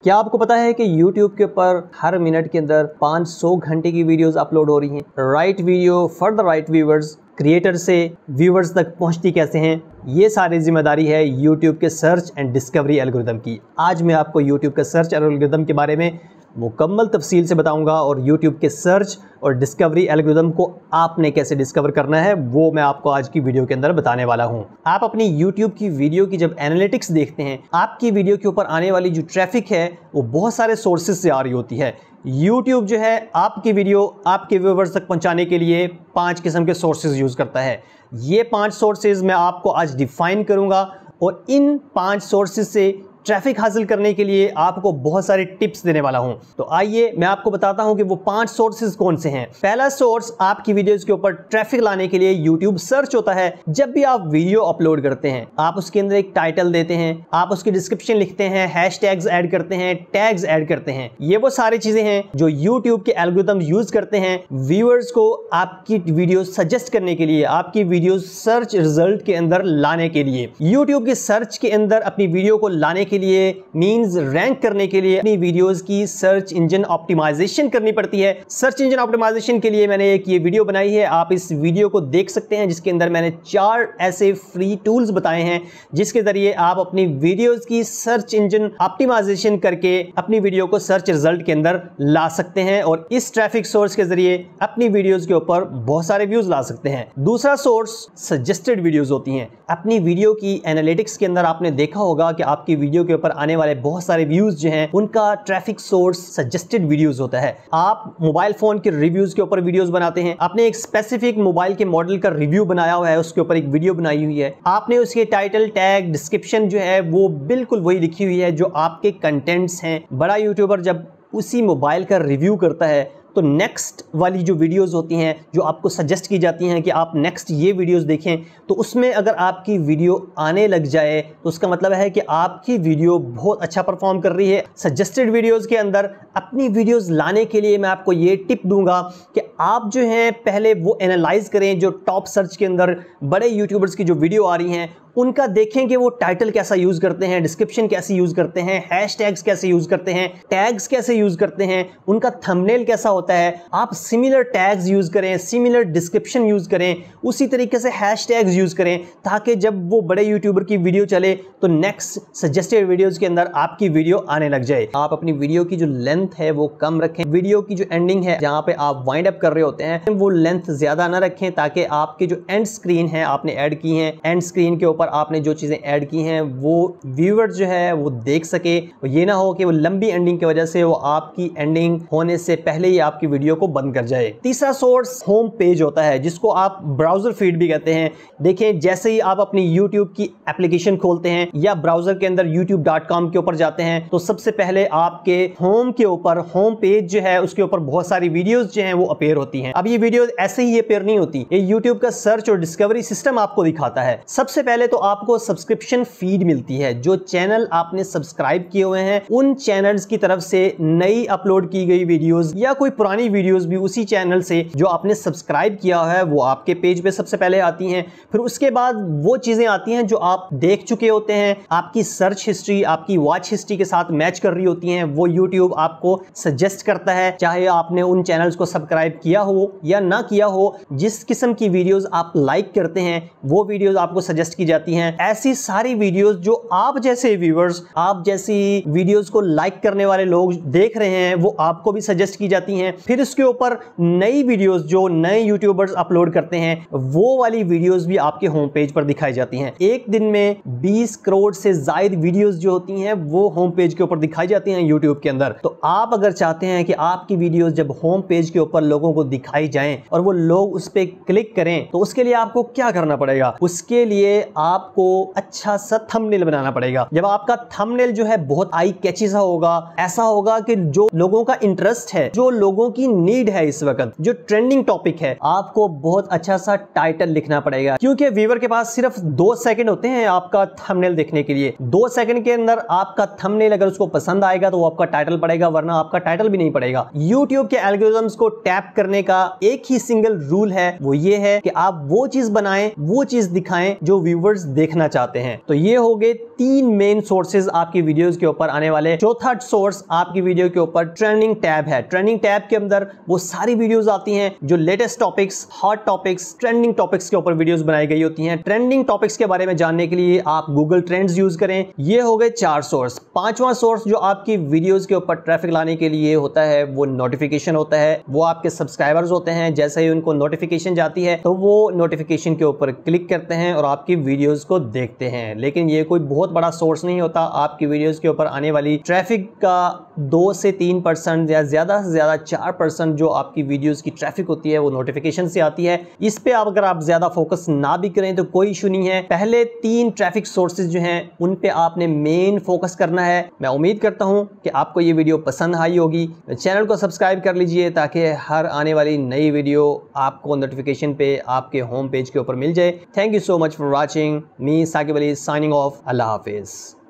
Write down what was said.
क्या आपको पता है कि YouTube के ऊपर हर मिनट के अंदर 500 घंटे की वीडियोस अपलोड हो रही हैं। Right video for the right viewers, creator से व्यूवर्स तक पहुंचती कैसे हैं, ये सारी जिम्मेदारी है YouTube के सर्च एंड डिस्कवरी एल्गोरिदम की। आज मैं आपको YouTube के सर्च एल्गोरिदम के बारे में मुकम्मल तफसील से बताऊंगा और YouTube के सर्च और डिस्कवरी एल्गोरिदम को आपने कैसे डिस्कवर करना है वो मैं आपको आज की वीडियो के अंदर बताने वाला हूं। आप अपनी YouTube की वीडियो की जब एनालिटिक्स देखते हैं, आपकी वीडियो के ऊपर आने वाली जो ट्रैफिक है वो बहुत सारे सोर्सेज से आ रही होती है। YouTube जो है आपकी वीडियो आपके व्यूवर्स तक पहुंचाने के लिए 5 किस्म के सोर्सेज यूज़ करता है। ये 5 सोर्सेज मैं आपको आज डिफाइन करूंगा और इन 5 सोर्सेज से ट्रैफिक हासिल करने के लिए आपको बहुत सारे टिप्स देने वाला हूं। तो आइए मैं आपको बताता हूं कि वो 5 सोर्सेज कौन से हैं। पहला सोर्स आपकी वीडियोस के ऊपर ट्रैफिक लाने के लिए YouTube सर्च होता है। जब भी आप वीडियो अपलोड करते हैं, आप उसके अंदर एक टाइटल देते हैं, आप उसकी डिस्क्रिप्शन लिखते हैं, हैशटैग्स ऐड करते हैं, टैग्स ऐड करते हैं। ये वो सारी चीजें हैं जो YouTube के एल्गोरिदम यूज करते हैं व्यूअर्स को आपकी वीडियो सजेस्ट करने के लिए, आपकी वीडियो सर्च रिजल्ट के अंदर लाने के लिए। YouTube के सर्च के अंदर अपनी वीडियो को लाने के लिए मींस रैंक करने के लिए अपनी वीडियोस की सर्च इंजन ऑप्टिमाइजेशन करनी पड़ती है। सर्च इंजन ऑप्टिमाइजेशन के लिए मैंने एक ये वीडियो बनाई है, आप इस वीडियो को देख सकते हैं, जिसके अंदर मैंने 4 ऐसे फ्री टूल्स बताए हैं जिसके जरिए आप अपनी वीडियोस की सर्च इंजन ऑप्टिमाइजेशन करके अपनी वीडियो को सर्च रिजल्ट के अंदर ला सकते हैं और इस ट्रैफिक सोर्स के जरिए अपनी वीडियोस के ऊपर बहुत सारे व्यूज ला सकते हैं। दूसरा सोर्स सजेस्टेड वीडियोस होती हैं। अपनी वीडियो की एनालिटिक्स के अंदर आपने देखा होगा कि आपकी वीडियो के ऊपर आने वाले बहुत सारे व्यूज जो हैं उनका ट्रैफिक सोर्स सजेस्टेड वीडियोस होता है। आप मोबाइल फोन के रिव्यूज के ऊपर वीडियोस बनाते हैं, आपने एक स्पेसिफिक मोबाइल के मॉडल का रिव्यू बनाया हुआ है, उसके ऊपर एक वीडियो बनाई हुई है, आपने उसके टाइटल टैग डिस्क्रिप्शन जो है वो बिल्कुल वही लिखी हुई है जो आपके कंटेंट्स हैं। बड़ा यूट्यूबर जब उसी मोबाइल का रिव्यू करता है तो नेक्स्ट वाली जो वीडियोस होती हैं जो आपको सजेस्ट की जाती हैं कि आप नेक्स्ट ये वीडियोस देखें, तो उसमें अगर आपकी वीडियो आने लग जाए तो उसका मतलब है कि आपकी वीडियो बहुत अच्छा परफॉर्म कर रही है। सजेस्टेड वीडियोस के अंदर अपनी वीडियोस लाने के लिए मैं आपको ये टिप दूंगा कि आप जो हैं पहले वो एनालाइज करें जो टॉप सर्च के अंदर बड़े यूट्यूबर्स की जो वीडियो आ रही हैं उनका देखें कि वो टाइटल कैसा यूज करते हैं, डिस्क्रिप्शन कैसे यूज करते हैं, हैशटैग्स कैसे यूज करते हैं, टैग्स कैसे यूज करते हैं, उनका थंबनेल कैसा होता है। आप सिमिलर टैग्स यूज करें, सिमिलर डिस्क्रिप्शन यूज करें, उसी तरीके से हैशटैग्स यूज करें ताकि जब वो बड़े यूट्यूबर की वीडियो चले तो नेक्स्ट सजेस्टेड वीडियोस के अंदर आपकी वीडियो आने लग जाए। आप अपनी वीडियो की जो लेंथ है वो कम रखें। वीडियो की जो एंडिंग है जहां पे आप वाइंड अप कर रहे होते हैं वो लेंथ ज्यादा ना रखें ताकि आपकी जो एंड स्क्रीन है आपने ऐड की है, एंड स्क्रीन के ऊपर आपने जो चीजें ऐड की हैं वो व्यूअर जो है वो देख सके। ये ना हो कि वो लंबी एंडिंग की वजह से वो आपकी एंडिंग होने से पहले ही आपकी वीडियो को बंद कर जाए। तीसरा सोर्स होम पेज होता है जिसको आप ब्राउजर फीड भी कहते हैं। देखें, जैसे ही आप अपनी YouTube की एप्लीकेशन खोलते हैं या ब्राउजर के अंदर youtube.com के ऊपर जाते हैं तो सबसे पहले आपके होम के ऊपर होम पेज जो है उसके ऊपर बहुत सारी वीडियोस जो हैं वो अपीयर होती हैं। अब ये वीडियो ऐसे ही अपीयर नहीं होती, ये YouTube का सर्च और डिस्कवरी सिस्टम आपको दिखाता है। सबसे पहले तो आपको सब्सक्रिप्शन फीड मिलती है। जो चैनल आपने सब्सक्राइब किए हुए हैं उन चैनल्स की तरफ से नई अपलोड की गई वीडियोस या कोई पुरानी वीडियोस भी उसी चैनल से जो आपने सब्सक्राइब किया है वो आपके पेज पे सबसे पहले आती हैं। फिर उसके बाद वो चीजें आती हैं जो आप देख चुके होते हैं, आपकी सर्च हिस्ट्री आपकी वॉच हिस्ट्री के साथ मैच कर रही होती हैं, वो YouTube आपको सजेस्ट करता है। चाहे आपने उन चैनल्स को सब्सक्राइब किया हो या ना किया हो, जिस किस्म की वीडियोस आप लाइक करते हैं वो वीडियोस आपको सजेस्ट की जाती हैं। ऐसी सारी वीडियोस जो आप जैसे व्यूअर्स, आप जैसी वीडियोस को लाइक करने वाले लोग देख रहे हैं वो आपको भी सजेस्ट की जाती हैं। फिर इसके ऊपर नई वीडियोस जो नए यूट्यूबर्स अपलोड करते हैं वो वाली वीडियोस भी आपके होम पेज पर दिखाई जाती हैं। एक दिन में 20 करोड़ से ज्यादा वीडियोस जो होती हैं वो होम पेज के ऊपर दिखाई जाती हैं यूट्यूब के अंदर। तो आप अगर चाहते हैं कि आपकी वीडियोस जब होम पेज के ऊपर लोगों को दिखाई जाएं और वो लोग उस पर क्लिक करें तो उसके लिए आपको क्या करना पड़ेगा? उसके लिए आपको अच्छा सा थंबनेल बनाना पड़ेगा। जब आपका थंबनेल जो है बहुत आई कैची सा होगा, ऐसा होगा कि जो लोगों का इंटरेस्ट है, जो लोगों की नीड है इस वक्त, जो ट्रेंडिंग टॉपिक है, आपको बहुत अच्छा सा टाइटल लिखना पड़ेगा क्योंकि व्यूअर के पास सिर्फ 2 सेकंड होते हैं आपका थंबनेल देखने के लिए। 2 सेकंड के अंदर आपका थंबनेल अगर उसको पसंद आएगा तो वो आपका टाइटल पड़ेगा, वरना आपका टाइटल भी नहीं पड़ेगा। YouTube के एल्गोरिथम्स को टैप करने का एक ही सिंगल रूल है, वो ये है कि आप वो चीज बनाएं, वो चीज दिखाएं जो व्यूअर्स व्यूअर्स देखना चाहते हैं। तो ये हो गए 3 मेन सोर्सेज आपकी वीडियोस के ऊपर आने वाले। चौथा सोर्स आपकी वीडियो के ऊपर ट्रेंडिंग टैब है। ट्रेंडिंग टैब के अंदर वो सारी वीडियोस आती हैं जो latest topics, hot topics, trending topics के ऊपर वीडियोस बनाई गई होती हैं। ट्रेंडिंग टॉपिक्स के बारे में जानने के लिए आप गूगल ट्रेंड्स यूज करें। ये हो गए 4 सोर्स। 5वां सोर्स जो आपकी वीडियोस के ऊपर ट्रैफिक लाने के लिए होता है वो नोटिफिकेशन होता है। वो आपके सब्सक्राइबर्स होते हैं, जैसे ही उनको नोटिफिकेशन जाती है तो वो नोटिफिकेशन के ऊपर क्लिक करते हैं और आपकी वीडियोस को देखते हैं। लेकिन ये कोई बहुत बड़ा सोर्स नहीं होता। आपकी वीडियोस के ऊपर आने वाली ट्रैफिक का 2 से 3% या ज्यादा से ज्यादा 4% जो आपकी वीडियोस की ट्रैफिक होती है वो नोटिफिकेशन से आती है। इस पे अगर आप ज्यादा फोकस ना भी करें तो कोई इशू नहीं है। पहले 3 ट्रैफिक सोर्सेज जो हैं उन पे आपने मेन फोकस करना है। मैं उम्मीद करता हूं कि आपको ये वीडियो पसंद आई होगी। चैनल को सब्सक्राइब कर लीजिए ताकि हर आने वाली नई वीडियो आपको नोटिफिकेशन पे आपके होम पेज के ऊपर मिल जाए। Thank you so much for watching. Me Saqib Ali signing off. अल्लाह हाफिज।